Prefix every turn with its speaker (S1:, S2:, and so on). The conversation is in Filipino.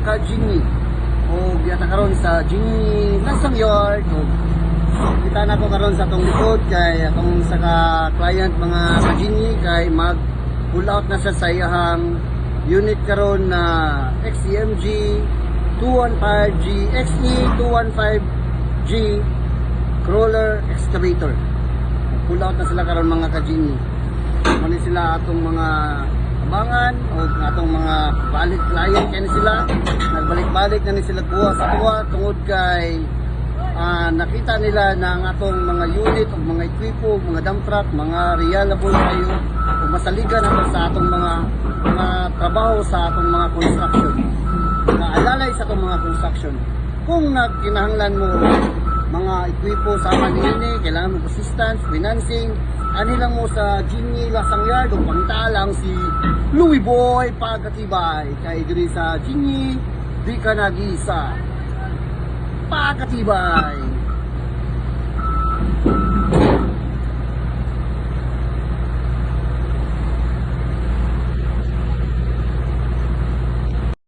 S1: ka-Jingni o giyata karon sa Jingni Lasang Yard o kita na ko karon sa atong likod kay atong sa client mga ka-Jingni kay mag pull out na sa sayahang unit karon na XCMG 215G XE 215G crawler excavator. Pull out na sila karon mga ka-Jingni. Mali sila atong mga abangan o atong mga balik client kani sila nagbalik-balik na ni sila kuha sa kuha tungod kay nakita nila na ang atong mga unit o mga ekwipo, mga dump truck, mga reliable kayo o masaligan nato sa atong mga trabaho sa atong mga construction, naalalay sa atong mga construction. Kung nagkinahanglan mo mga ekwipo sa manini, kailangan mo assistance, financing, ani lang mo sa Jingni Lasang Yard o pantalang si Louie Boy Pagkatibay kay diri sa Jingni di ka nag-isa Pagkatibay.